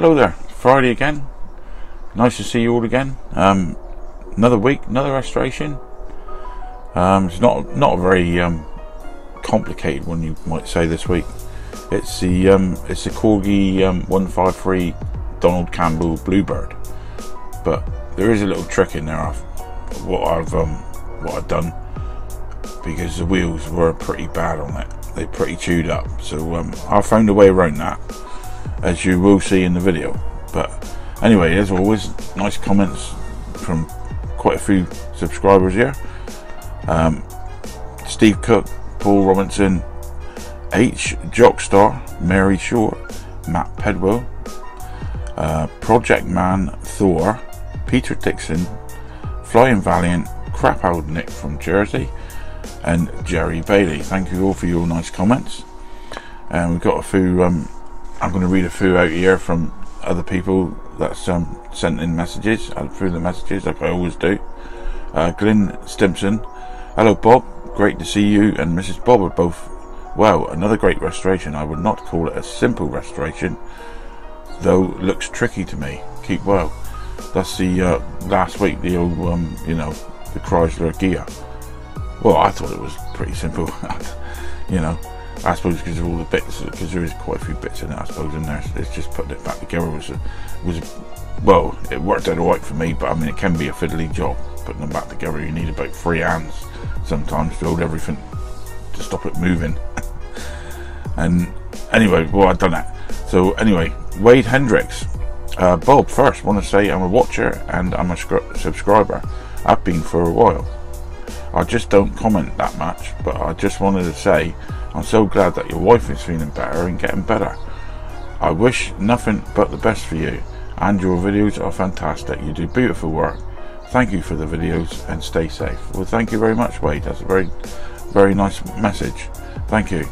hello there. Friday again. Nice to see you all again. Another week, another restoration. It's not a very complicated one, you might say, this week. It's the Corgi 153 Donald Campbell Bluebird, but there is a little trick in there of what I've done, because the wheels were pretty bad on it. They're pretty chewed up, so I found a way around that, as you will see in the video. But anyway, as always, nice comments from quite a few subscribers here. Steve Cook, Paul Robinson, H Jockstar, Mary Short, Matt Pedwell, Project Man Thor, Peter Dixon, Flying Valiant, Crap Old Nick from Jersey, and Jerry Bailey. Thank you all for your nice comments. And we've got a few, I'm going to read a few out here from other people that's sent in messages, through the messages, like I always do. Glyn Stimpson, hello Bob, great to see you and Mrs. Bob are both well. Another great restoration. I would not call it a simple restoration, though looks tricky to me. Keep well. That's the last week, the old you know, the Chrysler Gia. Well, I thought it was pretty simple. You know, I suppose because of all the bits, because there is quite a few bits in it, I suppose, in there. It's just putting it back together well, it worked out alright for me, but I mean, it can be a fiddly job putting them back together. You need about 3 hands sometimes to hold everything, to stop it moving. And anyway, well, I've done that. So anyway, Wade Hendricks, Bob, first want to say I'm a watcher and I'm a subscriber. I've been for a while. I just don't comment that much, but I just wanted to say I'm so glad that your wife is feeling better and getting better. I wish nothing but the best for you, and your videos are fantastic. You do beautiful work. Thank you for the videos and stay safe. Well, thank you very much, Wade. That's a very, very nice message. Thank you.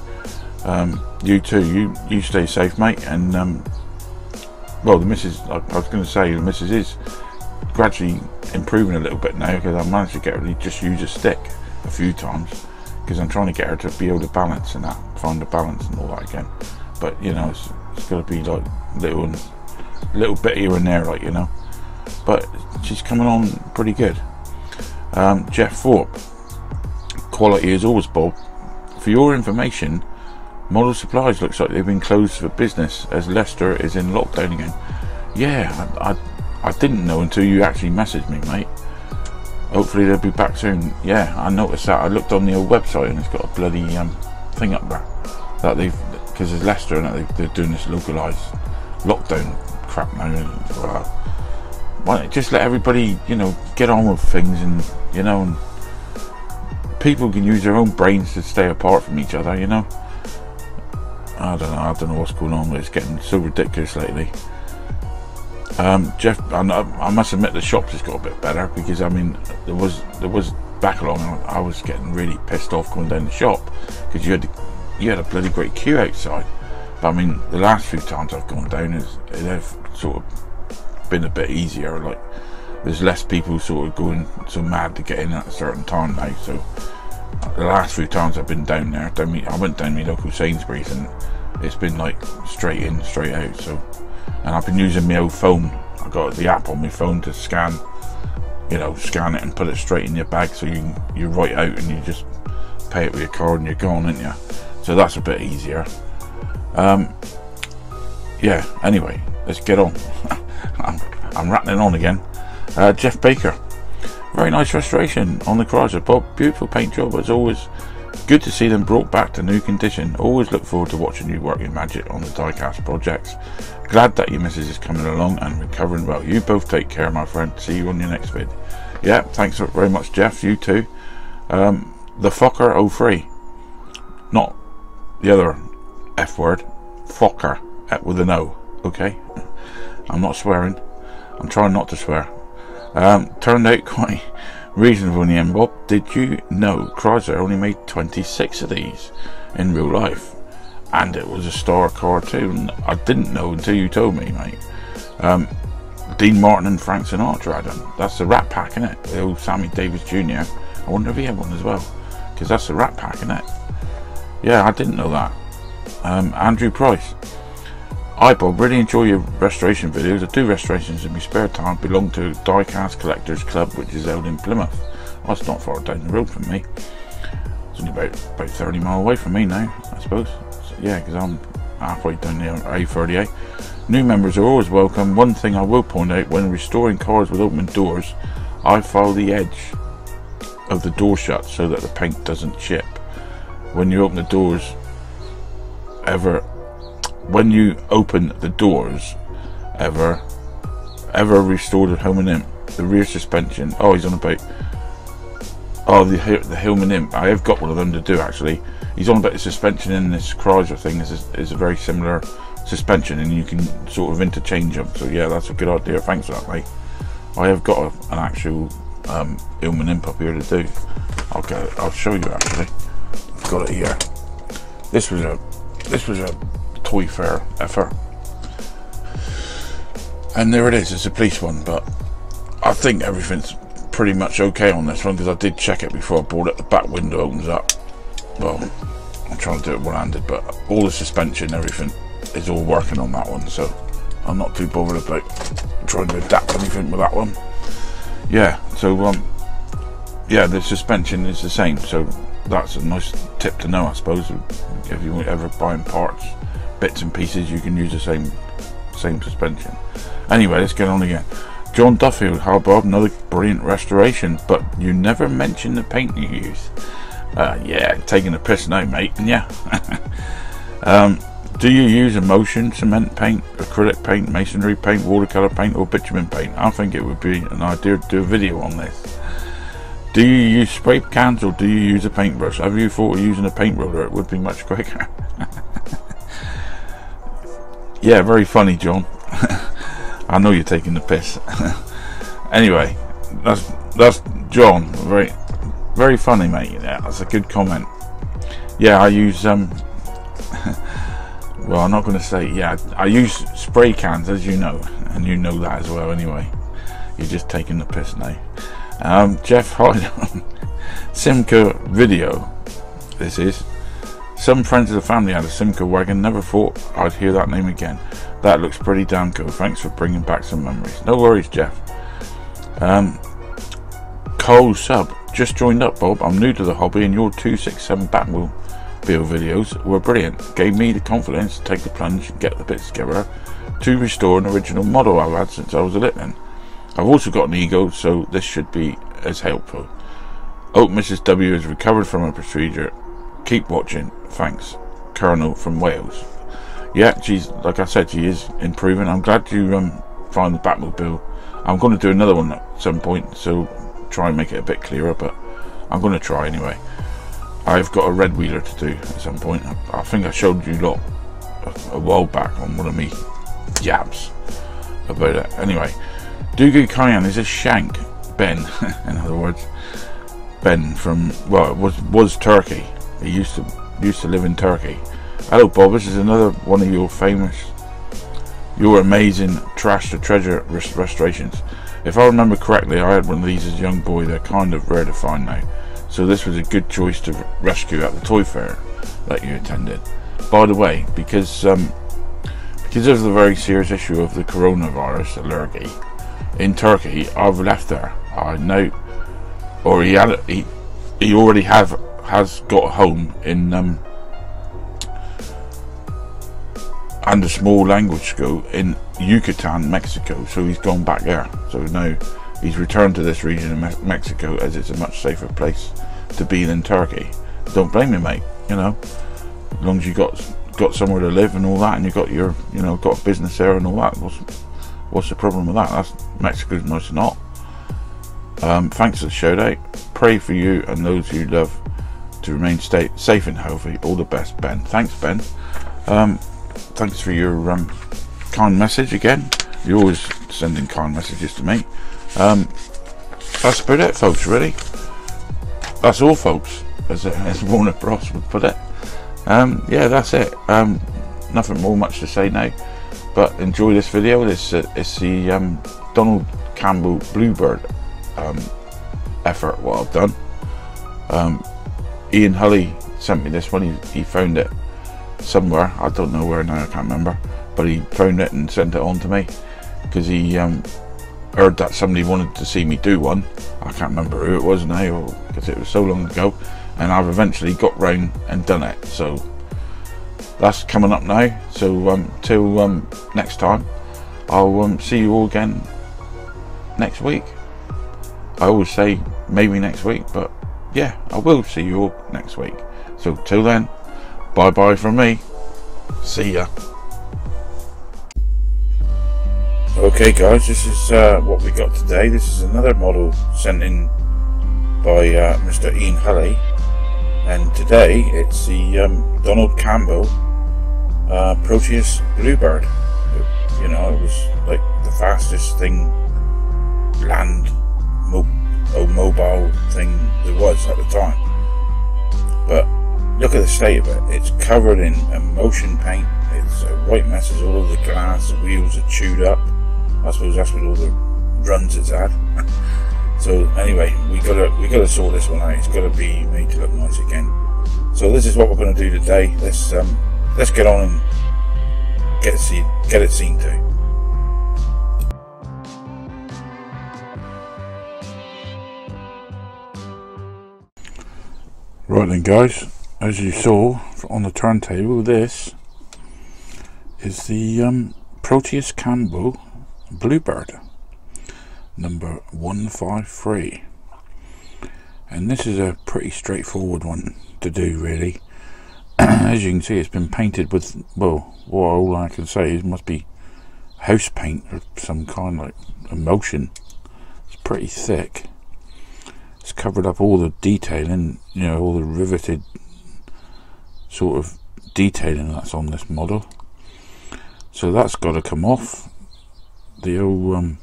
You too. You stay safe, mate. And well, the missus, I was going to say, the missus is gradually improving a little bit now, because I managed to get her to just use a stick a few times, because I'm trying to get her to be able to balance and that, find the balance and all that again. But you know, it's got to be like little bit here and there, like, you know. But she's coming on pretty good. Jeff Thorpe, quality as always, Bob. For your information, Model Supplies looks like they've been closed for business as Leicester is in lockdown again. Yeah, I didn't know until you actually messaged me, mate. Hopefully they'll be back soon. Yeah, I noticed that. I looked on the old website and it's got a bloody thing up there that they've, because there's Leicester and they're doing this localised lockdown crap now. Why don't you just let everybody, you know, get on with things, and you know, and people can use their own brains to stay apart from each other, you know. I don't know what's going on, but it's getting so ridiculous lately. Jeff, I must admit the shops has got a bit better, because I mean there was back along and I was getting really pissed off coming down the shop, because you had a bloody great queue outside. But I mean, the last few times I've gone down, they've sort of been a bit easier. Like, there's less people sort of going so mad to get in at a certain time now. So the last few times I've been down there, I went down my local Sainsbury's and it's been like straight in, straight out. So, and I've been using my old phone. I got the app on my phone to scan, you know, scan it and put it straight in your bag, so you're right out and you just pay it with your card and you're gone, aren't you? So that's a bit easier. Yeah, anyway, let's get on. I'm rattling on again. Jeff Baker, very nice restoration on the Chrysler, Bob. Beautiful paint job as always. Good to see them brought back to new condition. Always look forward to watching you work your magic on the diecast projects. Glad that your missus is coming along and recovering well. You both take care, my friend. See you on your next vid. Yeah, thanks very much, Jeff. You too. The Fokker 03, not the other F word, Fokker with an O. Okay, I'm not swearing. I'm trying not to swear. Turned out quite reasonable in the end, Bob. Did you know Chrysler only made 26 of these in real life? And it was a star car too. And I didn't know until you told me, mate. Dean Martin and Frank Sinatra had them. That's the Rat Pack, isn't it? The old Sammy Davis Jr. I wonder if he had one as well, because that's the Rat Pack, isn't it? Yeah, I didn't know that. Andrew Price. Hi Bob, really enjoy your restoration videos. I do restorations in my spare time. Belong to Diecast Collectors Club, which is held in Plymouth. Well, that's not far down the road from me. It's only about 30 miles away from me now, I suppose. So, yeah, because I'm halfway down the A38. New members are always welcome. One thing I will point out, when restoring cars with open doors, I follow the edge of the door shut so that the paint doesn't chip. When you open the doors, when you open the doors, ever restored a Hillman Imp, the rear suspension. Oh, he's on about. Oh, the Hillman Imp. I have got one of them to do actually. He's on about the suspension in this Chrysler thing. Is a very similar suspension, and you can sort of interchange them. So yeah, that's a good idea. Thanks for that, mate. I have got an actual Hillman Imp up here to do. I'll show you actually. I've got it here. This was a toy fair effort, and there it is. It's a police one, but I think everything's pretty much okay on this one because I did check it before I bought it. The back window opens up. Well, I'm trying to do it one-handed, but all the suspension, everything is all working on that one, so I'm not too bothered about trying to adapt anything with that one. Yeah, so yeah, the suspension is the same, so that's a nice tip to know, I suppose. If you ever buying parts, bits and pieces, you can use the same suspension. Anyway, let's get on again. John Duffield, hi Bob, another brilliant restoration, but you never mentioned the paint you use. Yeah, taking a piss now, mate. Yeah. Do you use emulsion, cement paint, acrylic paint, masonry paint, watercolor paint, or bitumen paint? I think it would be an idea to do a video on this. Do you use spray cans or do you use a paintbrush? Have you thought of using a paint roller? It would be much quicker. Yeah, very funny, John. I know you're taking the piss. Anyway, that's John. Very funny, mate. Yeah, that's a good comment. Yeah, I use well, I'm not going to say. Yeah, I use spray cans, as you know, and you know that as well. Anyway, you're just taking the piss now. Jeff Hyde, Simca video. This is. Some friends of the family had a Simca wagon. Never thought I'd hear that name again. That looks pretty damn cool. Thanks for bringing back some memories. No worries, Jeff. Cole Sub just joined up, Bob. I'm new to the hobby, and your 267 Batmobile videos were brilliant. Gave me the confidence to take the plunge and get the bits together to restore an original model I've had since I was a littling. I've also got an ego, so this should be as helpful. Hope Mrs. W has recovered from her procedure. Keep watching. Thanks. Colonel from Wales. Yeah, she's, like I said, she is improving. I'm glad you find the Batmobile. I'm going to do another one at some point, so try and make it a bit clearer, but I'm going to try anyway. I've got a red wheeler to do at some point. I think I showed you lot a while back on one of me jabs about it. Anyway, Dugu Cayenne is a shank. Ben, in other words, Ben from, well, it was Turkey. He used to live in Turkey. Hello Bob, this is another one of your amazing trash to treasure restorations. If I remember correctly, I had one of these as a young boy. They're kind of rare to find now, so this was a good choice to rescue at the toy fair that you attended. By the way, because of the very serious issue of the coronavirus allergy in Turkey, I've left there. I know, or he already has got a home in and a small language school in Yucatan, Mexico, so he's gone back there. So now he's returned to this region of Mexico, as it's a much safer place to be than Turkey. Don't blame me, mate. You know, as long as you got somewhere to live and all that, and you got your, got a business there and all that, what's the problem with that? Mexico's nice and hot. Thanks for the shout out. Pray for you and those you love to remain safe and healthy. All the best, Ben. Thanks, Ben. Thanks for your kind message again. You're always sending kind messages to me. That's about it, folks, really. That's all, folks, as Warner Bros would put it. Yeah, that's it. Nothing more much to say now, but enjoy this video. It's the Donald Campbell Bluebird effort, what I've done. Ian Hulley sent me this one. He found it somewhere, I don't know where now, I can't remember, but he phoned it and sent it on to me because he heard that somebody wanted to see me do one. I can't remember who it was now, because it was so long ago, and I've eventually got round and done it. So that's coming up now. So till next time, I'll see you all again next week. I always say maybe next week, but yeah, I will see you all next week. So till then, bye bye from me. See ya. Okay guys, this is what we got today. This is another model sent in by Mr. Ian Hulley, and today it's the Donald Campbell Proteus Bluebird. You know, it was like the fastest thing, land mobile thing there was at the time. But look at the state of it. It's covered in motion paint. It's white messes all over the glass. The wheels are chewed up. I suppose that's what all the runs it's had. So anyway, we gotta sort this one out. It's gotta be made to look nice again. So this is what we're gonna do today. Let's get on and get it seen to. Right then guys, as you saw on the turntable, this is the Proteus Campbell Bluebird number 153, and this is a pretty straightforward one to do really. As you can see, it's been painted with, well, all I can say is it must be house paint or some kind, like emulsion. It's pretty thick. It's covered up all the detailing, you know, all the riveted sort of detailing that's on this model. So that's got to come off. The old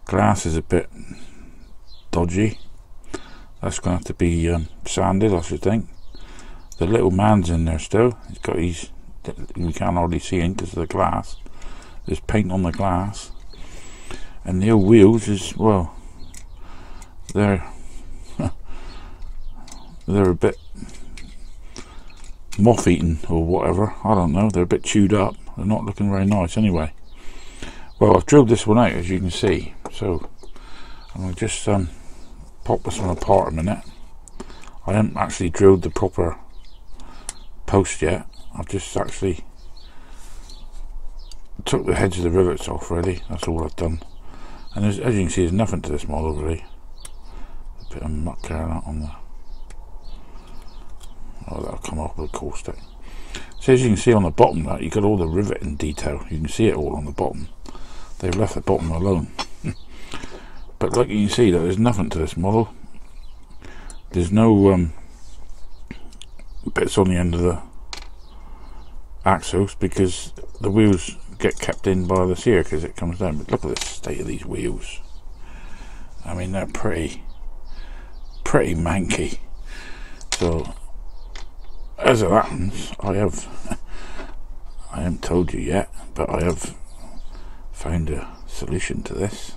glass is a bit dodgy. That's going to have to be sanded, I should think. The little man's in there still. He's got his, we can't hardly see him because of the glass. There's paint on the glass. And the old wheels is, well, they're a bit moth-eaten or whatever. I don't know. They're a bit chewed up. They're not looking very nice anyway. Well, I've drilled this one out, as you can see. So I'm going to just pop this one apart a minute. I haven't actually drilled the proper post yet. I've just actually took the heads of the rivets off really. That's all I've done. And as you can see, there's nothing to this model really. A bit of muck there on the, oh, that'll come off with a caustic. So as you can see on the bottom, that you got all the riveting detail. You can see it all on the bottom. They've left the bottom alone. But like you can see, that there's nothing to this model. There's no bits on the end of the axles because the wheels get kept in by this here because it comes down. But look at the state of these wheels. I mean, they're pretty manky. So as it happens, I haven't told you yet, but I have found a solution to this,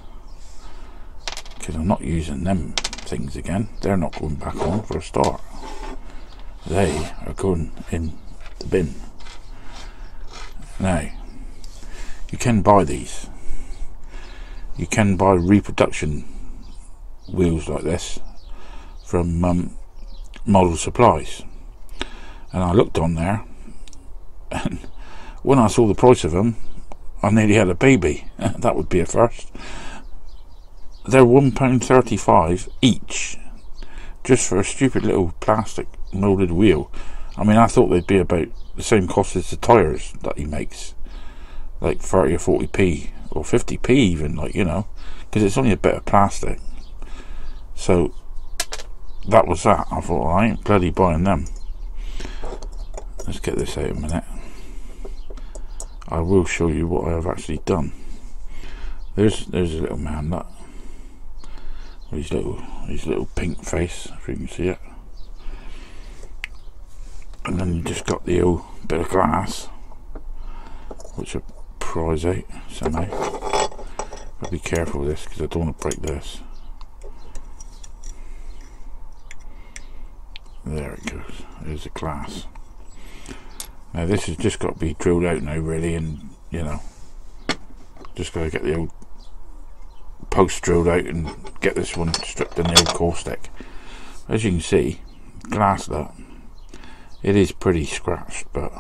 because I'm not using them things again. They're not going back on for a start. They are going in the bin. Now, you can buy these. You can buy Reproduction wheels like this from Model Supplies. And I looked on there, and when I saw the price of them, I nearly had a baby. That would be a first. They're £1.35 each, just for a stupid little plastic moulded wheel. I mean, I thought they'd be about the same cost as the tyres that he makes, like 30 or 40p or 50p even, like, you know, because it's only a bit of plastic. So that was that. I thought, well, I ain't bloody buying them. Let's get this out a minute. I will show you what I have actually done. There's a little man, that his little pink face, if you can see it. And then you just got the old bit of glass, which I prise out somehow. But be careful with this because I don't want to break this. There it goes. There's the glass. Now this has just got to be drilled out now really, and you know, just got to get the old post drilled out and get this one stripped in the old caustic. As you can see, glassed up, it is pretty scratched, but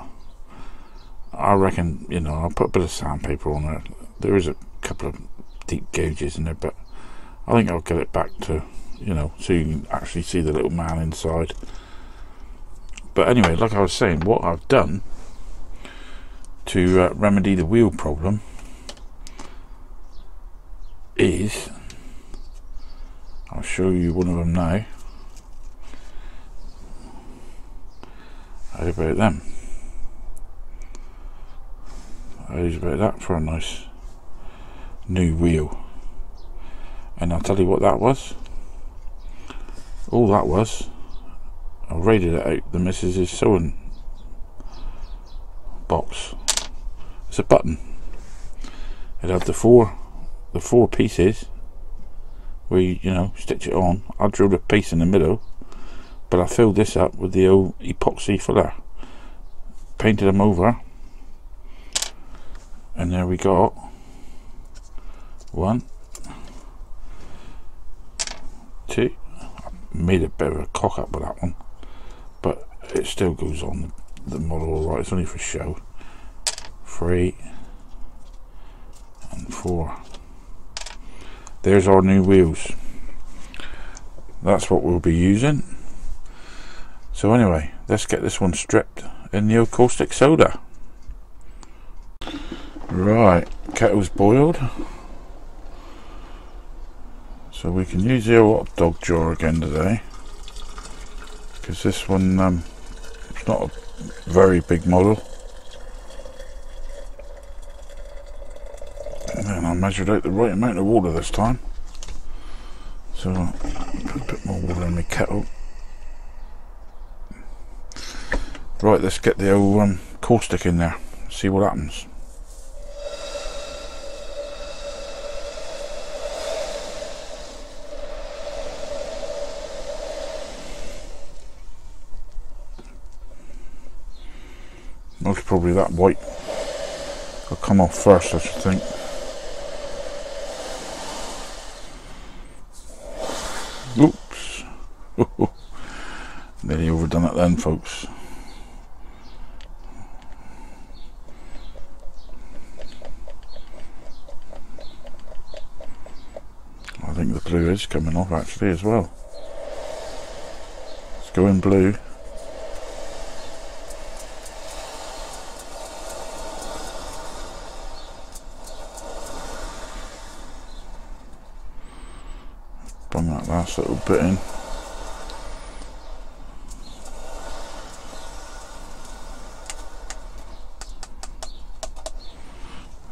I reckon, you know, I'll put a bit of sandpaper on there. There is a couple of deep gouges in there, but I think I'll get it back to, you know, so you can actually see the little man inside. But anyway, like I was saying, what I've done to remedy the wheel problem is, I'll show you one of them now. How about them? How's about that for a nice new wheel? And I'll tell you what that was. All that was, I raided it out the missus's sewing box. It's a button. It had the four pieces where you know, stitch it on. I drilled a piece in the middle, but I filled this up with the old epoxy filler, painted them over, and there we got one, two. I made a bit of a cock up with that one, but it still goes on the model alright. It's only for show. 3 and 4. There's our new wheels. That's what we'll be using. So anyway, let's get this one stripped in the old caustic soda. Right, kettle's boiled, so we can use the old hot dog jar again today, because this one it's not a very big model. And then I measured out the right amount of water this time, so I'll put a bit more water in my kettle. Right, let's get the old caustic in there, see what happens. Most probably that white will come off first, I should think. Oops. Nearly overdone it then, folks. I think the blue is coming off actually as well. Let's go in blue. Bung that last little bit in.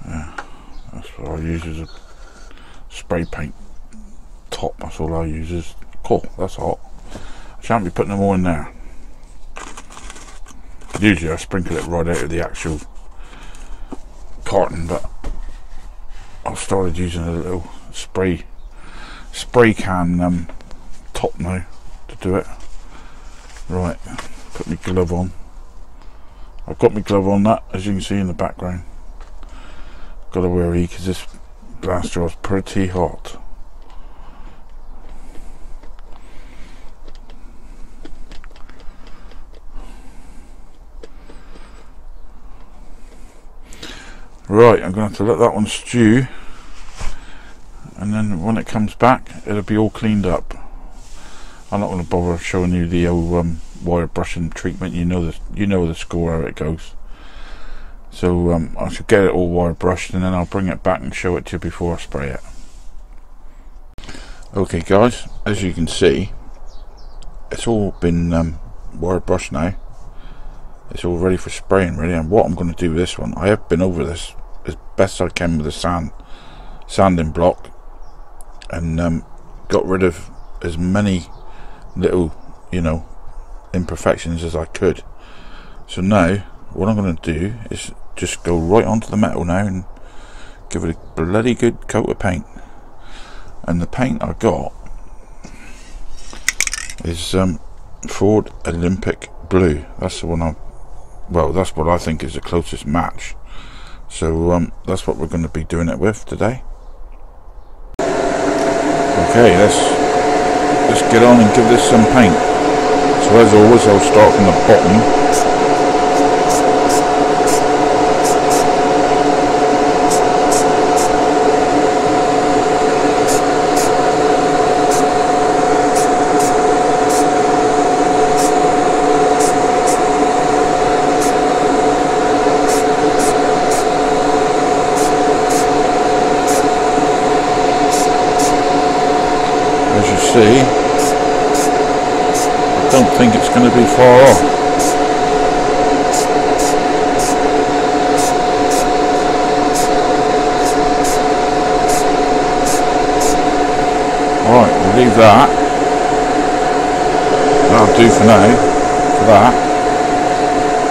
Yeah, that's what I use as a spray paint top. That's all I use. Is cool. That's hot. I shan't be putting them all in there. Usually I sprinkle it right out of the actual carton, but I've started using a little spray can top now to do it. Right, put my glove on. I've got my glove on, that as you can see in the background. Got to wear because this blast jar is pretty hot. Right, I'm going to have to let that one stew, and then when it comes back it'll be all cleaned up. I'm not going to bother showing you the old wire brushing treatment. You know the score, how it goes. So I should get it all wire brushed, and then I'll bring it back and show it to you before I spray it. Okay guys, as you can see, it's all been wire brushed now. It's all ready for spraying really, and what I'm going to do with this one, I have been over this as best I can with a sanding block, and got rid of as many little, you know, imperfections as I could. So now what I'm going to do is just go right onto the metal now and give it a bloody good coat of paint. And the paint I got is Ford Olympic Blue. That's the one I've well, that's what I think is the closest match. So that's what we're going to be doing it with today. Okay, let's get on and give this some paint. So as always, I'll start from the bottom. See, I don't think it's going to be far off. Alright, we'll leave that. That'll do for now, for that.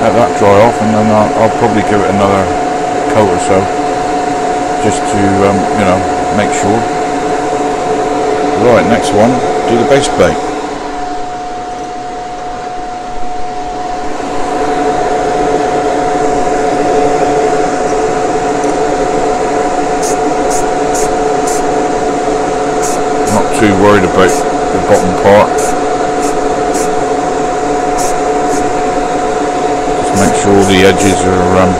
Let that dry off, and then I'll probably give it another coat or so, just to, you know, make sure. Right, next one, do the base plate. Not too worried about the bottom part. Just make sure all the edges are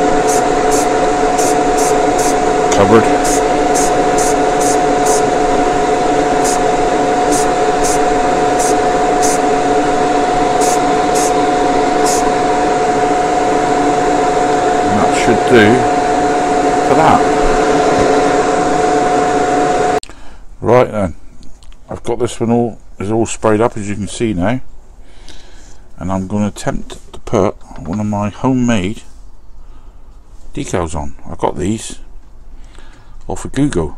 covered. Do for that. Right then, I've got this one all sprayed up, as you can see now, and I'm going to attempt to put one of my homemade decals on. I got these off of Google,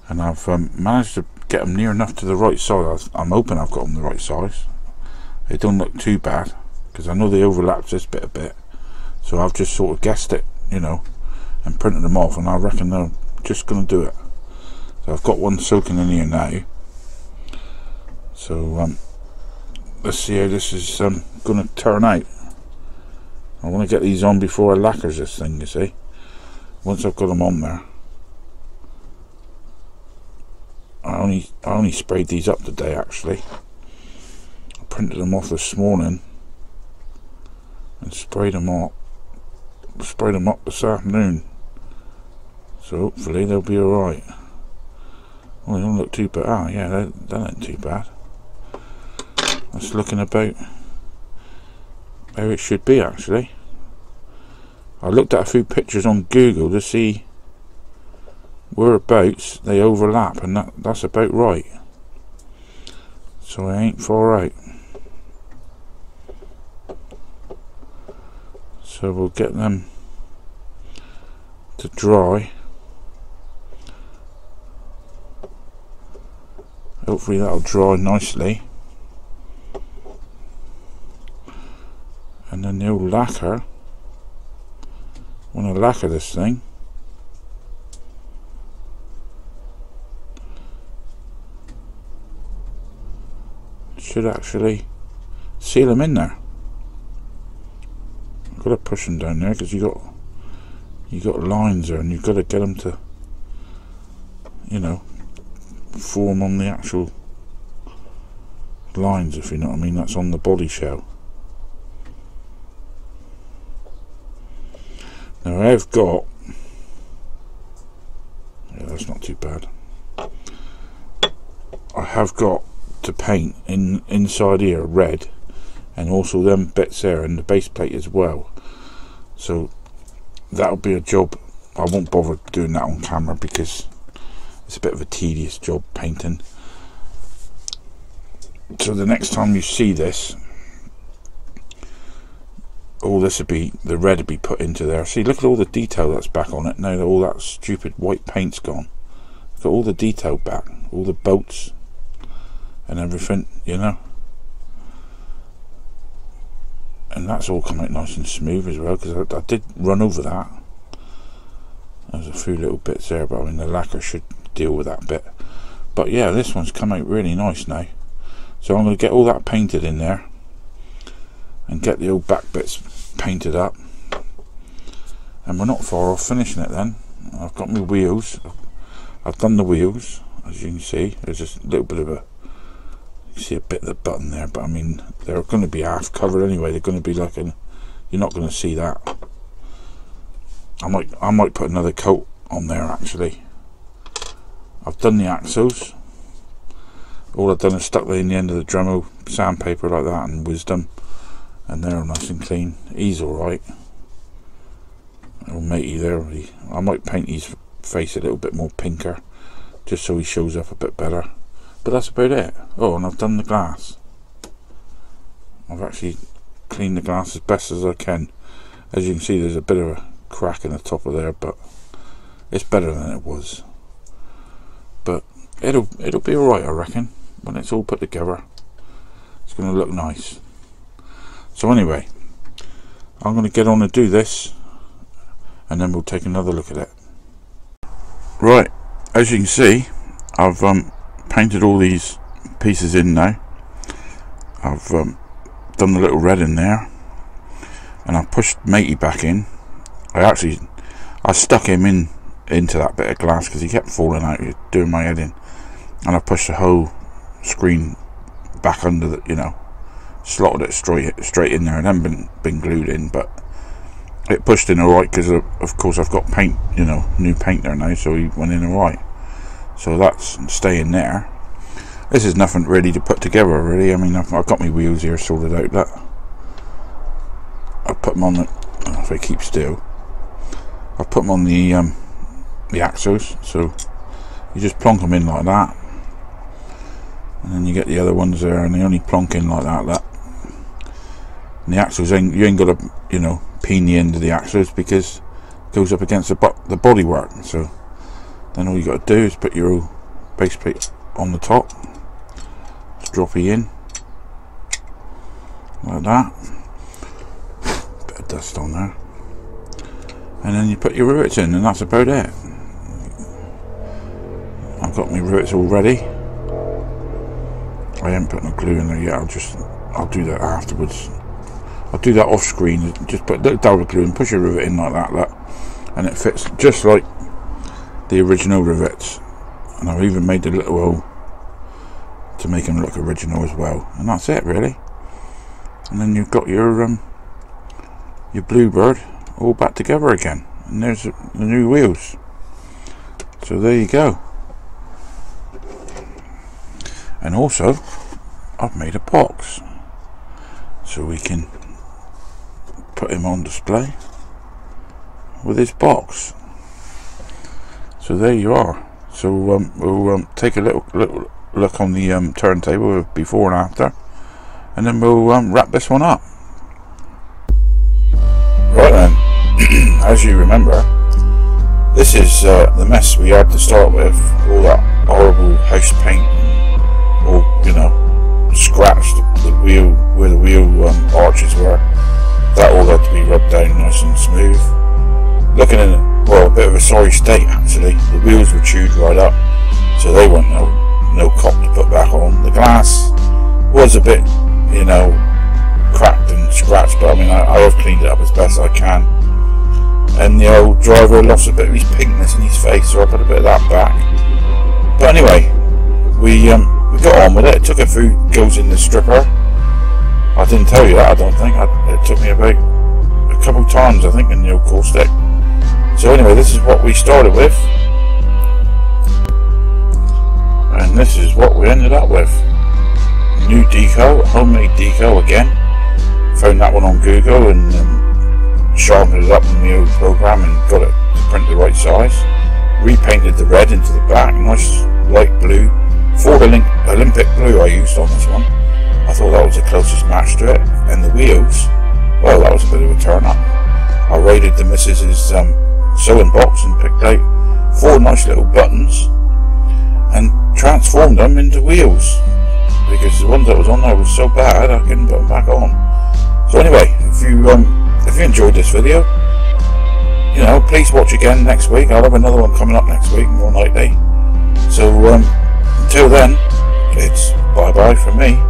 and I've managed to get them near enough to the right size. I'm hoping I've got them the right size. They don't look too bad, because I know they overlap this bit a bit. So I've just sort of guessed it, you know, and printed them off, and I reckon they're just going to do it. So I've got one soaking in here now. So let's see how this is going to turn out. I want to get these on before I lacquers this thing, you see. Once I've got them on there. I only sprayed these up today, actually. I printed them off this morning and sprayed them up this afternoon, so hopefully they'll be alright. Well, they don't look too bad. Ah, yeah, that ain't too bad. That's looking about how it should be, actually. I looked at a few pictures on Google to see whereabouts they overlap, and that's about right, so I ain't far out. So we'll get them to dry. Hopefully that'll dry nicely. And then the old lacquer, when I lacquer this thing, should actually seal them in there. Got to push them down there, because you got lines there, and you've got to get them to, you know, form on the actual lines, if you know what I mean. That's on the body shell. Now I've got, yeah, that's not too bad. I have got to paint inside here red, and also them bits there, and the base plate as well. So that'll be a job. I won't bother doing that on camera, because it's a bit of a tedious job painting. So the next time you see this, all this would be, the red would be put into there. See, look at all the detail that's back on it now that all that stupid white paint's gone. Got all the detail back, all the bolts and everything, you know. And that's all come out nice and smooth as well, because I did run over that. There's a few little bits there, but I mean the lacquer should deal with that bit. But yeah, this one's come out really nice now. So I'm going to get all that painted in there, and get the old back bits painted up, and we're not far off finishing it then. I've got my wheels. I've done the wheels, as you can see. There's just a little bit of a, you see a bit of the button there, but I mean they're going to be half covered anyway. They're going to be like an, you're not going to see that. I might put another coat on there actually. I've done the axles. All I've done is stuck them in the end of the Dremel sandpaper like that and Wisdom, and they're nice and clean. He's alright. Little matey there. I might paint his face a little bit more pinker, just so he shows up a bit better. But that's about it. Oh, and I've done the glass. I've actually cleaned the glass as best as I can. As you can see, there's a bit of a crack in the top of there, but it's better than it was. But it'll be alright, I reckon. When it's all put together, it's going to look nice. So anyway, I'm going to get on and do this, and then we'll take another look at it. Right, as you can see, I've painted all these pieces in now. I've done the little red in there, and I pushed Matey back in. I stuck him into that bit of glass because he kept falling out, doing my head in, and I pushed the whole screen back under the, you know, slotted it straight in there, and then been glued in, but it pushed in alright because of course I've got paint, you know, new paint there now, so he went in alright. So that's staying there. This is nothing really to put together really. I mean, I've got my wheels here sorted out. Look, I put them on the, if they keep still, I put them on the axles, so you just plonk them in like that, and then you get the other ones there, and they only plonk in like that. Look, and the axles you ain't got to, you know, peen the end of the axles because it goes up against the bodywork. So then all you got to do is put your base plate on the top, just drop it in like that, bit of dust on there, and then you put your rivets in, and that's about it. I've got my rivets all ready. I haven't put no glue in there yet. I'll do that afterwards. I'll do that off screen. Just put a little dab of glue and push your rivet in like that, look, and it fits just like the original rivets. And I've even made a little hole to make them look original as well. And that's it really. And then you've got your Bluebird all back together again. And there's the new wheels. So there you go. And also, I've made a box so we can put him on display with his box. So there you are. So we'll take a little look on the turntable before and after, and then we'll wrap this one up. Right then, as you remember, this is the mess we had to start with. All that horrible house paint, all, you know, scratched the wheel where the wheel arches were. That all had to be rubbed down nice and smooth. Looking in, well, a bit of a sorry state actually. The wheels were chewed right up, so they weren't no cop to put back on. The glass was a bit, you know, cracked and scratched, but I mean I have cleaned it up as best I can. And the old driver lost a bit of his pinkness in his face, so I put a bit of that back. But anyway, we got on with it. It took a few goes in the stripper. I didn't tell you that, I don't think. It took me about a couple times, I think, in the old caustic. So anyway, this is what we started with, and this is what we ended up with. New decal, homemade decal again. Found that one on Google and sharpened it up in the old program and got it to print the right size. Repainted the red into the black, nice light blue. Ford Olympic blue I used on this one. I thought that was the closest match to it. And the wheels, well, that was a bit of a turn up. I raided the missus's sewing box and picked out 4 nice little buttons and transformed them into wheels, because the one that was on there was so bad I couldn't put them back on. So anyway, if you enjoyed this video, you know, please watch again next week. I'll have another one coming up next week, more likely. So until then, it's bye bye from me.